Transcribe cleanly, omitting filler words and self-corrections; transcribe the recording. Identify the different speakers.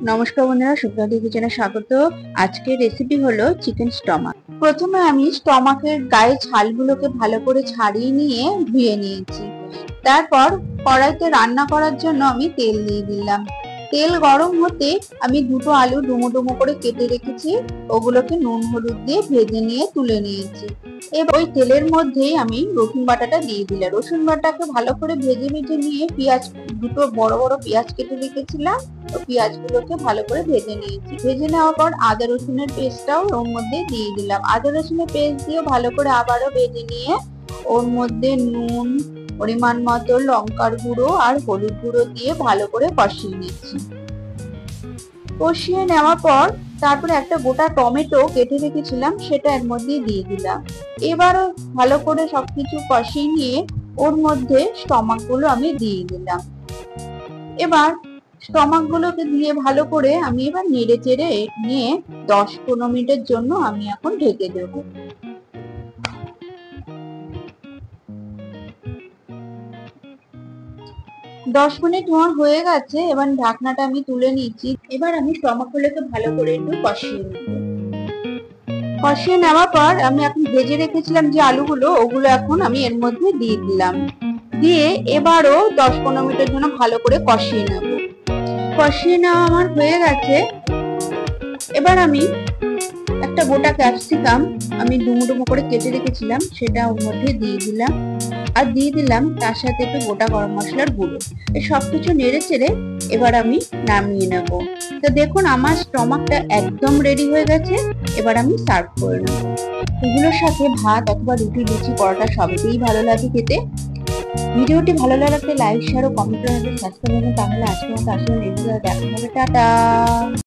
Speaker 1: নমস্কার বন্ধুরা, সুপ্রভাত কিচেনে স্বাগত। আজকের রেসিপি হলো চিকেন স্টমাক। প্রথমে আমি স্টমাকের গায়ে ছালগুলোকে ভালো করে ছাড়িয়ে নিয়ে ধুয়ে নিয়েছি। তারপর কড়াইতে রান্না করার জন্য আমি তেল দিয়ে দিলাম। তেল গরম হতে আমি দুটো আলু ডুমো ডুমো করে কেটে রেখেছি, ওগুলোকে নুন হলুদ দিয়ে ভেজে নিয়ে তুলে নিয়েছি। এবার ওই তেলের মধ্যেই আমি রসুন বাটাটা দিয়ে দিলাম। রসুন বাটাকে ভালো করে ভেজে ভেজে নিয়ে দুটো বড় বড় পেঁয়াজ কেটে রেখেছিলাম, পেঁয়াজগুলোকে ভালো করে ভেজে নিয়েছি। ভেজে নেওয়ার পর আদা রসুনের পেস্টটাও ওর মধ্যে দিয়ে দিলাম। আদা রসুনের পেস্ট দিয়ে ভালো করে আবারও ভেজে নিয়ে ওর মধ্যে নুন, পরিমাণ মতো লঙ্কার গুঁড়ো আর হলুদ গুঁড়ো দিয়ে ভালো করে কষিয়ে নিচ্ছি। কষিয়ে নেওয়ার পর তারপরে একটা গোটা টমেটো কেটে রেখেছিলাম, সেটা এর মধ্যে দিয়ে দিলাম। এবারও ভালো করে সবকিছু কষিয়ে নিয়ে ওর মধ্যে স্টমাক গুলো আমি দিয়ে দিলাম। এবার স্টমাক গুলোকে দিয়ে ভালো করে আমি এবার নেড়ে চেড়ে নিয়ে 10-15 মিনিটের জন্য আমি এখন ঢেকে দেব। দশ মিনিট আমার হয়ে গেছে। এবার ঢাকনাটা আমি তুলে নিচ্ছি। এবার আমি স্টমাক গুলোকে ভালো করে একটু কষিয়ে নেব। কষিয়ে নেওয়ার পর আমি এখন ভেজে রেখেছিলাম যে আলুগুলো, ওগুলো এখন আমি এর মধ্যে দিয়ে দিলাম। দিয়ে এবারও 10-15 মিনিটের জন্য ভালো করে কষিয়ে নেব। কষিয়ে নেওয়া আমার হয়ে গেছে। এবার আমি একটা গোটা ক্যাপসিকাম আমি ডুমো ডুমো করে কেটে রেখেছিলাম, সেটা ওর মধ্যে দিয়ে দিলাম। আর দিয়ে দিলাম তার সাথে একটু গোটা গরম মশলার গুঁড়ো। এই সবকিছু নেড়ে চেড়ে এবার আমি নামিয়ে নেব। তো দেখুন আমার স্টমাকটা একদম রেডি হয়ে গেছে। এবার আমি সার্ভ করে নেব। এগুলোর সাথে ভাত অথবা রুটি, লুচি, পরোটা সবই ভালো লাগে খেতে। ভিডিওটি ভালো লাগলে লাইক, শেয়ার ও কমেন্ট করে সাবস্ক্রাইব করুন। তাহলে আজকের মতো আসলে দেখা হবে। টাটা।